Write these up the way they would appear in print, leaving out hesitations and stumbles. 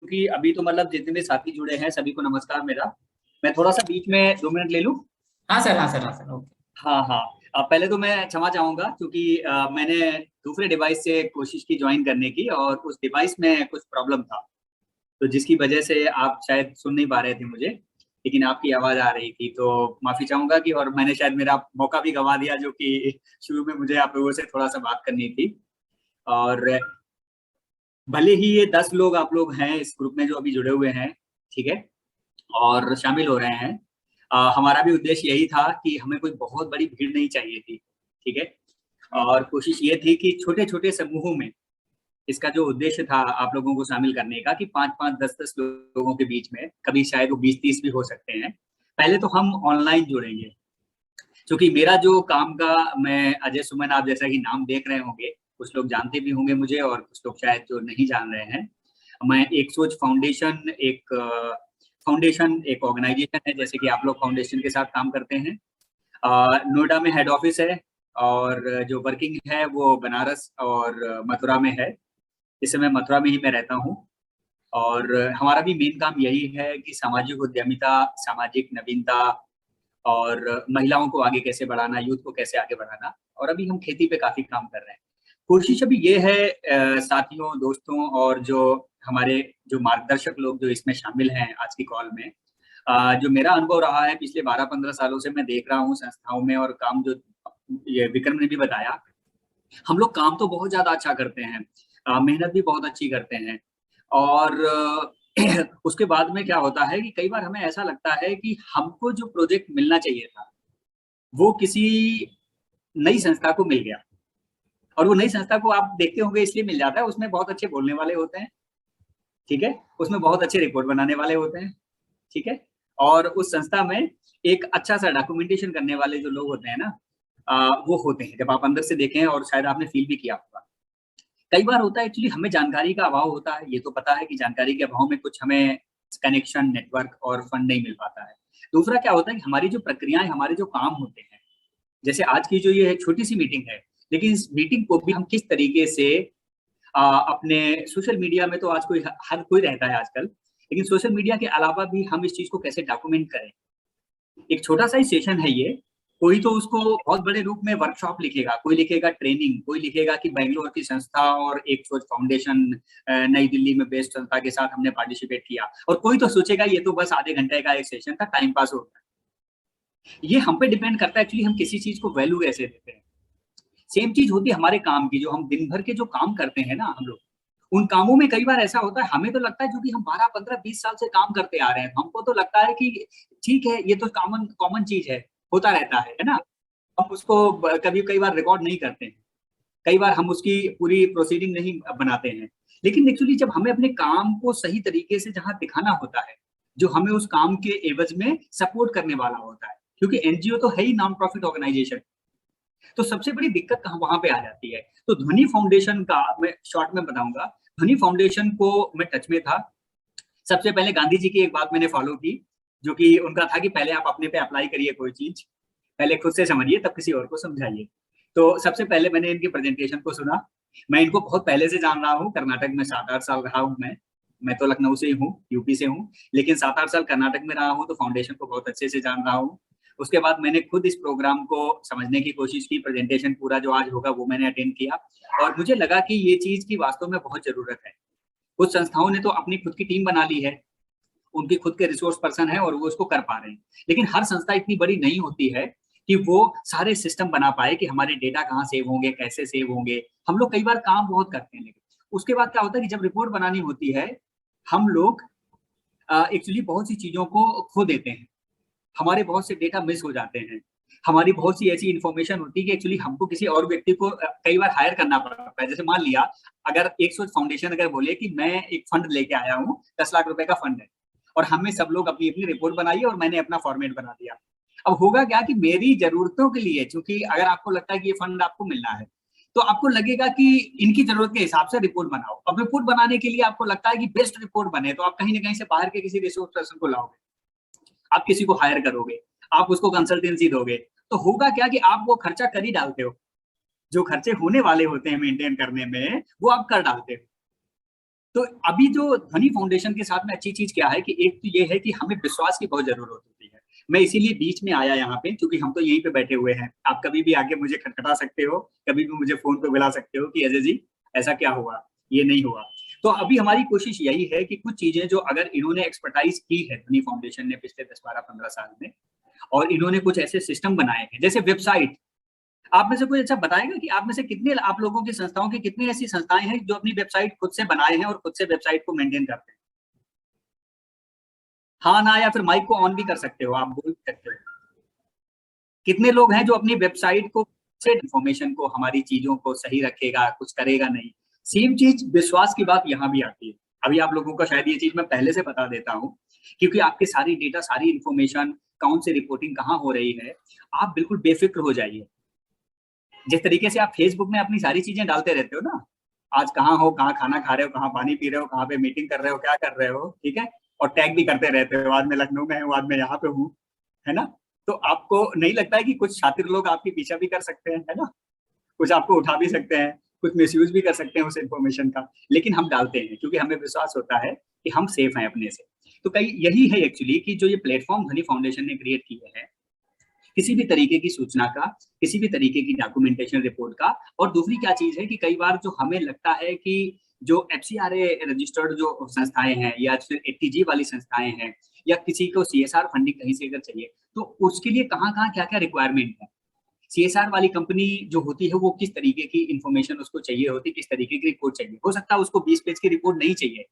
क्योंकि अभी तो मतलब जितने भी साथी जुड़े हैं सभी को नमस्कार मेरा। मैं थोड़ा सा बीच में 2 मिनट ले लूं। हाँ सर, हाँ सर, हाँ सर, ओके। हाँ हाँ। पहले तो मैं क्षमा चाहूंगा क्योंकि मैंने दूसरे डिवाइस से कोशिश की ज्वाइन करने की और उस डिवाइस में कुछ प्रॉब्लम था। तो जिसकी वजह से आप शायद सुन नहीं पा रहे थे मुझे, लेकिन आपकी आवाज आ रही थी, तो माफी चाहूंगा कि और मैंने शायद मेरा मौका भी गंवा दिया जो कि शुरू में मुझे आप लोगों से थोड़ा सा बात करनी थी। और भले ही ये 10 लोग आप लोग हैं इस ग्रुप में जो अभी जुड़े हुए हैं, ठीक है, और शामिल हो रहे हैं। हमारा भी उद्देश्य यही था कि हमें कोई बहुत बड़ी भीड़ नहीं चाहिए थी, ठीक है। और कोशिश ये थी कि छोटे छोटे समूहों में इसका जो उद्देश्य था आप लोगों को शामिल करने का कि 5 5 10 10 लोगों के बीच में, कभी शायद वो 20 30 भी हो सकते हैं। पहले तो हम ऑनलाइन जुड़ेंगे, क्योंकि मेरा जो काम का, मैं अजय सुमन, आप जैसा कि नाम देख रहे होंगे, कुछ लोग जानते भी होंगे मुझे और कुछ लोग शायद जो नहीं जान रहे हैं। मैं एक सोच फाउंडेशन, एक ऑर्गेनाइजेशन है, जैसे कि आप लोग फाउंडेशन के साथ काम करते हैं। नोएडा में हेड ऑफिस है और जो वर्किंग है वो बनारस और मथुरा में है। इस समय मथुरा में ही मैं रहता हूँ। और हमारा भी मेन काम यही है कि सामाजिक उद्यमिता, सामाजिक नवीनता और महिलाओं को आगे कैसे बढ़ाना, यूथ को कैसे आगे बढ़ाना। और अभी हम खेती पे काफी काम कर रहे हैं। कोशिश अभी ये है साथियों, दोस्तों और जो हमारे जो मार्गदर्शक लोग जो इसमें शामिल हैं आज की कॉल में, जो मेरा अनुभव रहा है पिछले 12 15 सालों से मैं देख रहा हूँ संस्थाओं में और काम जो ये विक्रम ने भी बताया, हम लोग काम तो बहुत ज्यादा अच्छा करते हैं, मेहनत भी बहुत अच्छी करते हैं। और उसके बाद में क्या होता है कि कई बार हमें ऐसा लगता है कि हमको जो प्रोजेक्ट मिलना चाहिए था वो किसी नई संस्था को मिल गया। और वो नई संस्था को आप देखते होंगे इसलिए मिल जाता है, उसमें बहुत अच्छे बोलने वाले होते हैं, ठीक है, उसमें बहुत अच्छे रिपोर्ट बनाने वाले होते हैं, ठीक है। और उस संस्था में एक अच्छा सा डॉक्यूमेंटेशन करने वाले जो लोग होते हैं ना, वो होते हैं, जब आप अंदर से देखें और शायद आपने फील भी किया होगा। कई बार होता है एक्चुअली हमें जानकारी का अभाव होता है, ये तो पता है कि जानकारी के अभाव में कुछ हमें कनेक्शन, नेटवर्क और फंड नहीं मिल पाता है। दूसरा क्या होता है कि हमारी जो प्रक्रियाएं, हमारे जो काम होते हैं, जैसे आज की जो ये छोटी सी मीटिंग है, लेकिन इस मीटिंग को भी हम किस तरीके से अपने सोशल मीडिया में, तो आज कोई, हर कोई रहता है आजकल, लेकिन सोशल मीडिया के अलावा भी हम इस चीज को कैसे डॉक्यूमेंट करें। एक छोटा सा ही सेशन है ये। कोई तो उसको बहुत बड़े रूप में वर्कशॉप लिखेगा, कोई लिखेगा ट्रेनिंग, कोई लिखेगा कि बेंगलोर की संस्था और एक सोच फाउंडेशन नई दिल्ली में बेस्ड संस्था के साथ हमने पार्टिसिपेट किया, और कोई तो सोचेगा ये तो बस आधे घंटे का एक सेशन था, टाइम पास हो गया। ये हम पे डिपेंड करता है एक्चुअली हम किसी चीज को वैल्यू कैसे देते हैं। सेम चीज होती है हमारे काम की, जो हम दिन भर के जो काम करते हैं ना हम लोग, उन कामों में कई बार ऐसा होता है, हमें तो लगता है जो कि हम 12 15 20 साल से काम करते आ रहे हैं, हमको तो लगता है कि ठीक है ये तो कॉमन कॉमन चीज है, होता रहता है ना। हम उसको कभी कई बार रिकॉर्ड नहीं करते हैं, कई बार हम उसकी पूरी प्रोसीडिंग नहीं बनाते हैं। लेकिन एक्चुअली जब हमें अपने काम को सही तरीके से जहां दिखाना होता है, जो हमें उस काम के एवज में सपोर्ट करने वाला होता है, क्योंकि एनजीओ तो है ही नॉन प्रॉफिट ऑर्गेनाइजेशन, तो सबसे बड़ी दिक्कत कहाँ वहां पे आ जाती है। तो ध्वनि फाउंडेशन का मैं शॉर्ट में बताऊंगा। ध्वनि फाउंडेशन को मैं टच में था। सबसे पहले गांधी जी की एक बात मैंने फॉलो की, जो कि उनका था कि पहले आप अपने पे अप्लाई करिए कोई चीज, पहले खुद से समझिए तब किसी और को समझाइए। तो सबसे पहले मैंने इनकी प्रेजेंटेशन को सुना। मैं इनको बहुत पहले से जान रहा हूँ, कर्नाटक में 7 8 साल रहा हूँ मैं तो लखनऊ से ही हूँ, यूपी से हूँ, लेकिन 7 8 साल कर्नाटक में रहा हूँ, तो फाउंडेशन को बहुत अच्छे से जान रहा हूँ। उसके बाद मैंने खुद इस प्रोग्राम को समझने की कोशिश की, प्रेजेंटेशन पूरा जो आज होगा वो मैंने अटेंड किया, और मुझे लगा कि ये चीज की वास्तव में बहुत जरूरत है। कुछ संस्थाओं ने तो अपनी खुद की टीम बना ली है, उनके खुद के रिसोर्स पर्सन है और वो उसको कर पा रहे हैं, लेकिन हर संस्था इतनी बड़ी नहीं होती है कि वो सारे सिस्टम बना पाए कि हमारे डेटा कहाँ सेव होंगे, कैसे सेव होंगे। हम लोग कई बार काम बहुत करते हैं, लेकिन उसके बाद क्या होता है कि जब रिपोर्ट बनानी होती है, हम लोग एक्चुअली बहुत सी चीजों को खो देते हैं, हमारे बहुत से डेटा मिस हो जाते हैं, हमारी बहुत सी ऐसी इन्फॉर्मेशन होती है कि एक्चुअली हमको किसी और व्यक्ति को कई बार हायर करना पड़ता है। जैसे मान लिया, अगर एक सोच फाउंडेशन अगर बोले कि मैं एक फंड लेके आया हूँ, 10 लाख रुपए का फंड है, और हमें सब लोग अपनी अपनी रिपोर्ट बनाई और मैंने अपना फॉर्मेट बना दिया। अब होगा क्या कि मेरी जरूरतों के लिए, क्योंकि अगर आपको लगता है कि ये फंड आपको मिलना है, तो आपको लगेगा कि इनकी जरूरत के हिसाब से रिपोर्ट बनाओ। अब रिपोर्ट बनाने के लिए आपको लगता है कि बेस्ट रिपोर्ट बने, तो आप कहीं ना कहीं से बाहर के किसी रिसोर्स पर्सन को लाओगे, आप किसी को हायर करोगे, आप उसको कंसल्टेंसी दोगे। तो होगा क्या कि आप वो खर्चा कर ही डालते हो, जो खर्चे होने वाले होते हैं मेंटेन करने में, वो आप कर डालते हो। तो अभी जो ध्वनि फाउंडेशन के साथ में अच्छी चीज क्या है कि एक तो ये है कि हमें विश्वास की बहुत जरूरत होती है। मैं इसीलिए बीच में आया यहाँ पे, क्योंकि हम तो यहीं पे बैठे हुए हैं। आप कभी भी आके मुझे खटखटा सकते हो, कभी भी मुझे फोन पे बुला सकते हो कि अजय जी ऐसा क्या हुआ, ये नहीं हुआ। तो अभी हमारी कोशिश यही है कि कुछ चीजें जो अगर इन्होंने एक्सपर्टाइज की है ध्वनि फाउंडेशन ने पिछले 10-12-15 साल में, और इन्होंने कुछ ऐसे सिस्टम बनाए हैं जैसे वेबसाइट। आप में से कोई अच्छा बताएगा कि आप में से कितने, आप लोगों की संस्थाओं की कितनी ऐसी संस्थाएं हैं जो अपनी वेबसाइट खुद से बनाए हैं और खुद से वेबसाइट को मेंटेन करते हैं? हाँ ना, या फिर माइक को ऑन भी कर सकते हो, आप बोल सकते हो। कितने लोग हैं जो अपनी वेबसाइट को से इंफॉर्मेशन को, हमारी चीजों को सही रखेगा, कुछ करेगा नहीं। सेम चीज विश्वास की बात यहाँ भी आती है। अभी आप लोगों को शायद ये चीज मैं पहले से बता देता हूँ, क्योंकि आपके सारी डेटा, सारी इंफॉर्मेशन, कौन सी रिपोर्टिंग कहाँ हो रही है, आप बिल्कुल बेफिक्र हो जाइए। जिस तरीके से आप फेसबुक में अपनी सारी चीजें डालते रहते हो ना, आज कहाँ हो, कहाँ खाना खा रहे हो, कहाँ पानी पी रहे हो, कहाँ पे मीटिंग कर रहे हो, क्या कर रहे हो, ठीक है, और टैग भी करते रहते हो, आज मैं लखनऊ में हूँ, आज मैं यहाँ पे हूँ, है ना। तो आपको नहीं लगता है कि कुछ शातिर लोग आपकी पीछा भी कर सकते हैं, है ना, कुछ आपको उठा भी सकते हैं, कुछ मिसयूज भी कर सकते हैं उस इन्फॉर्मेशन का, लेकिन हम डालते हैं क्योंकि हमें विश्वास होता है कि हम सेफ हैं अपने से। तो कई यही है एक्चुअली कि जो ये प्लेटफॉर्म ध्वनि फाउंडेशन ने क्रिएट किया है, किसी भी तरीके की सूचना का, किसी भी तरीके की डॉक्यूमेंटेशन रिपोर्ट का। और दूसरी क्या चीज है कि कई बार जो हमें लगता है कि जो एफसीआरए रजिस्टर्ड जो संस्थाएं हैं या फिर एटीजी वाली संस्थाएं हैं, या किसी को सीएसआर फंडिंग कहीं से अगर चाहिए, तो उसके लिए कहाँ कहाँ क्या क्या रिक्वायरमेंट है। सीएसआर वाली कंपनी जो होती है वो किस तरीके की इंफॉर्मेशन उसको चाहिए होती है, किस तरीके की रिपोर्ट चाहिए। हो सकता है उसको 20 पेज की रिपोर्ट नहीं चाहिए,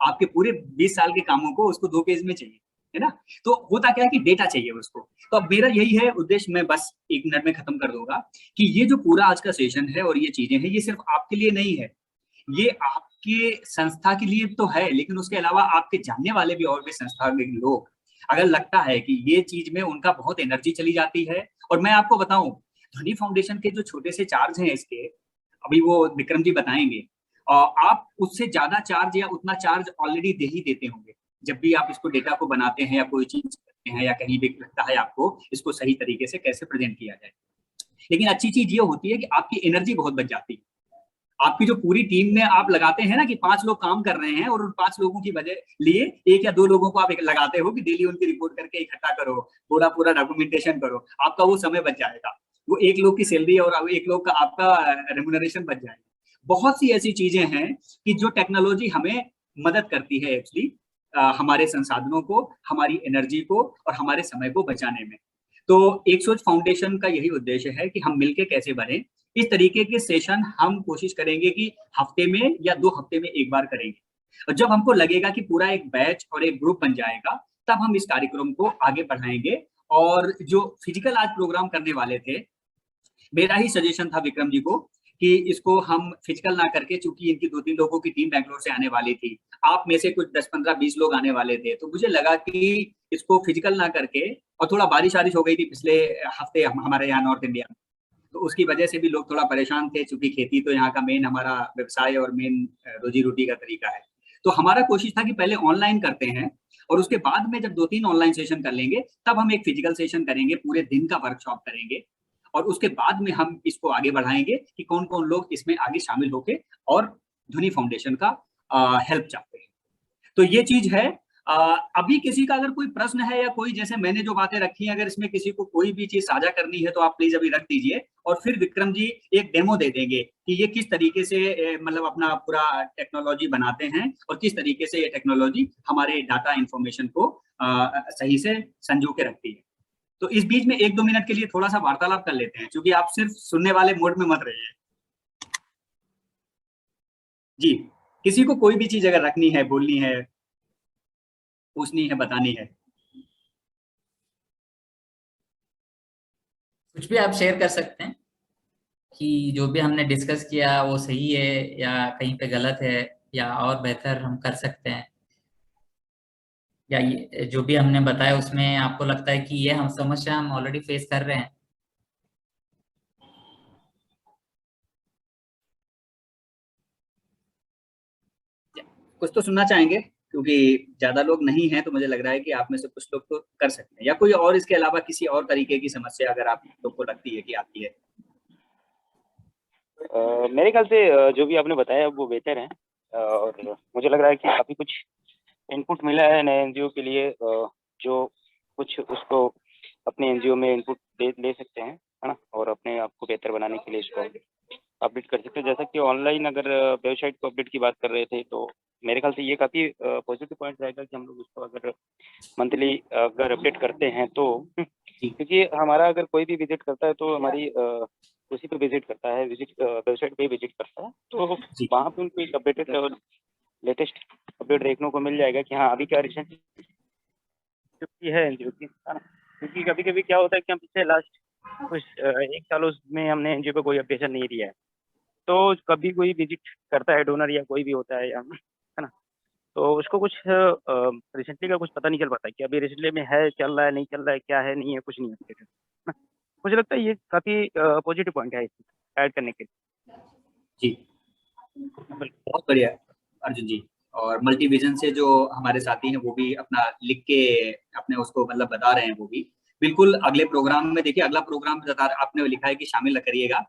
आपके पूरे 20 साल के कामों को उसको 2 पेज में चाहिए, है ना। तो होता क्या है कि डेटा चाहिए उसको। तो अब मेरा यही है उद्देश्य, मैं बस 1 मिनट में खत्म कर दूंगा, कि ये जो पूरा आज का सेशन है और ये चीजें हैं, ये सिर्फ आपके लिए नहीं है, ये आपके संस्था के लिए तो है, लेकिन उसके अलावा आपके जानने वाले भी और भी संस्था के लोग, अगर लगता है कि ये चीज में उनका बहुत एनर्जी चली जाती है। और मैं आपको बताऊं, ध्वनि फाउंडेशन के जो छोटे से चार्ज हैं इसके, अभी वो विक्रम जी बताएंगे, और आप उससे ज्यादा चार्ज या उतना चार्ज ऑलरेडी दे ही देते होंगे जब भी आप इसको डेटा को बनाते हैं या कोई चीज करते हैं, या कहीं भी लगता है आपको इसको सही तरीके से कैसे प्रेजेंट किया जाए। लेकिन अच्छी चीज ये होती है कि आपकी एनर्जी बहुत बच जाती है। आपकी जो पूरी टीम में आप लगाते हैं ना कि 5 लोग काम कर रहे हैं, और उन 5 लोगों की वजह लिए 1 या 2 लोगों को आप लगाते हो कि डेली उनकी रिपोर्ट करके इकट्ठा करो, पूरा पूरा डॉक्यूमेंटेशन करो, आपका वो समय बच जाएगा। वो 1 लोग की सैलरी और 1 लोग का आपका रेम्युनरेशन बच जाएगा। बहुत सी ऐसी चीजें हैं कि जो टेक्नोलॉजी हमें मदद करती है एक्चुअली, हमारे संसाधनों को, हमारी एनर्जी को और हमारे समय को बचाने में। तो एक सोच फाउंडेशन का यही उद्देश्य है कि हम मिलके कैसे बढ़ें। इस तरीके के सेशन हम कोशिश करेंगे कि हफ्ते में या 2 हफ्ते में एक बार करेंगे, और जब हमको लगेगा कि पूरा एक बैच और एक ग्रुप बन जाएगा, तब हम इस कार्यक्रम को आगे बढ़ाएंगे। और जो फिजिकल आज प्रोग्राम करने वाले थे, मेरा ही सजेशन था विक्रम जी को कि इसको हम फिजिकल ना करके, चूंकि इनकी 2-3 लोगों की टीम बैंगलोर से आने वाली थी, आप में से कुछ 10-15-20 लोग आने वाले थे, तो मुझे लगा कि इसको फिजिकल ना करके, और थोड़ा बारिश वारिश हो गई थी पिछले हफ्ते हमारे यहाँ नॉर्थ इंडिया में, तो उसकी वजह से भी लोग थोड़ा परेशान थे, चूंकि खेती तो यहाँ का मेन हमारा व्यवसाय और मेन रोजी रोटी का तरीका है। तो हमारा कोशिश था कि पहले ऑनलाइन करते हैं, और उसके बाद में जब 2-3 ऑनलाइन सेशन कर लेंगे, तब हम एक फिजिकल सेशन करेंगे, पूरे दिन का वर्कशॉप करेंगे, और उसके बाद में हम इसको आगे बढ़ाएंगे कि कौन कौन लोग इसमें आगे शामिल होके और ध्वनि फाउंडेशन का हेल्प चाहते हैं। तो ये चीज है। अभी किसी का अगर कोई प्रश्न है, या कोई जैसे मैंने जो बातें रखी हैं, अगर इसमें किसी को कोई भी चीज साझा करनी है तो आप प्लीज अभी रख दीजिए, और फिर विक्रम जी एक डेमो दे देंगे कि ये किस तरीके से मतलब अपना पूरा टेक्नोलॉजी बनाते हैं, और किस तरीके से ये टेक्नोलॉजी हमारे डाटा इंफॉर्मेशन को सही से संजो के रखती है। तो इस बीच में 1-2 मिनट के लिए थोड़ा सा वार्तालाप कर लेते हैं, क्योंकि आप सिर्फ सुनने वाले मोड में मत रहिए। जी, किसी को कोई भी चीज अगर रखनी है, बोलनी है, पूछनी है, बतानी है। कुछ भी आप शेयर कर सकते हैं कि जो भी हमने डिस्कस किया वो सही है या कहीं पे गलत है, या और बेहतर हम कर सकते हैं, या ये जो भी हमने बताया उसमें आपको लगता है कि ये हम समस्या हम ऑलरेडी फेस कर रहे हैं। कुछ तो सुनना चाहेंगे, क्योंकि ज्यादा लोग नहीं हैं, तो मुझे लग रहा है कि आप में से कुछ लोग तो कर सकते हैं, या कोई और इसके अलावा किसी और तरीके की समस्या अगर आप लोग को लगती है कि आती है। मेरे ख्याल से जो भी आपने बताया वो बेहतर है। और मुझे लग रहा है कि काफ़ी कुछ इनपुट मिला है नए एनजीओ के लिए, जो कुछ उसको अपने एनजीओ में इनपुट ले सकते हैं, है ना, और अपने आप को बेहतर बनाने के लिए इसको अपडेट कर सकते हैं। जैसा कि ऑनलाइन अगर वेबसाइट को अपडेट की बात कर रहे थे, तो मेरे ख्याल से ये काफ़ी पॉजिटिव पॉइंट रहेगा कि हम लोग उसको अगर मंथली अगर अपडेट करते हैं तो, क्योंकि हमारा अगर कोई भी विजिट करता है तो हमारी उसी पे विजिट करता है, वेबसाइट पे विजिट करता है, तो वहाँ पे उनको एक अपडेटेड और लेटेस्ट अपडेट देखने को मिल जाएगा कि हाँ अभी क्या रिसेंट है एनजीओ की, है ना। क्योंकि कभी कभी क्या होता है कि हम पिछले लास्ट कुछ 1 सालों में हमने एनजीओ पे कोई अपडेशन नहीं दिया है, तो कभी कोई विजिट करता है डोनर या कोई भी होता है, या है ना, तो उसको कुछ रिसेंटली का कुछ पता नहीं चल पाता कि अभी रिसेंटली में है, चल रहा है, नहीं चल रहा है, क्या है, नहीं है, कुछ नहीं है। मुझे लगता है ये काफ़ी पॉजिटिव पॉइंट है ऐड करने के लिए। जी, बहुत बढ़िया अर्जुन जी। और मल्टीविजन से जो हमारे साथी हैं वो भी अपना लिख के अपने उसको मतलब बता रहे हैं, वो भी बिल्कुल अगले प्रोग्राम में। देखिए अगला प्रोग्राम आपने लिखा है कि शामिल करिएगा,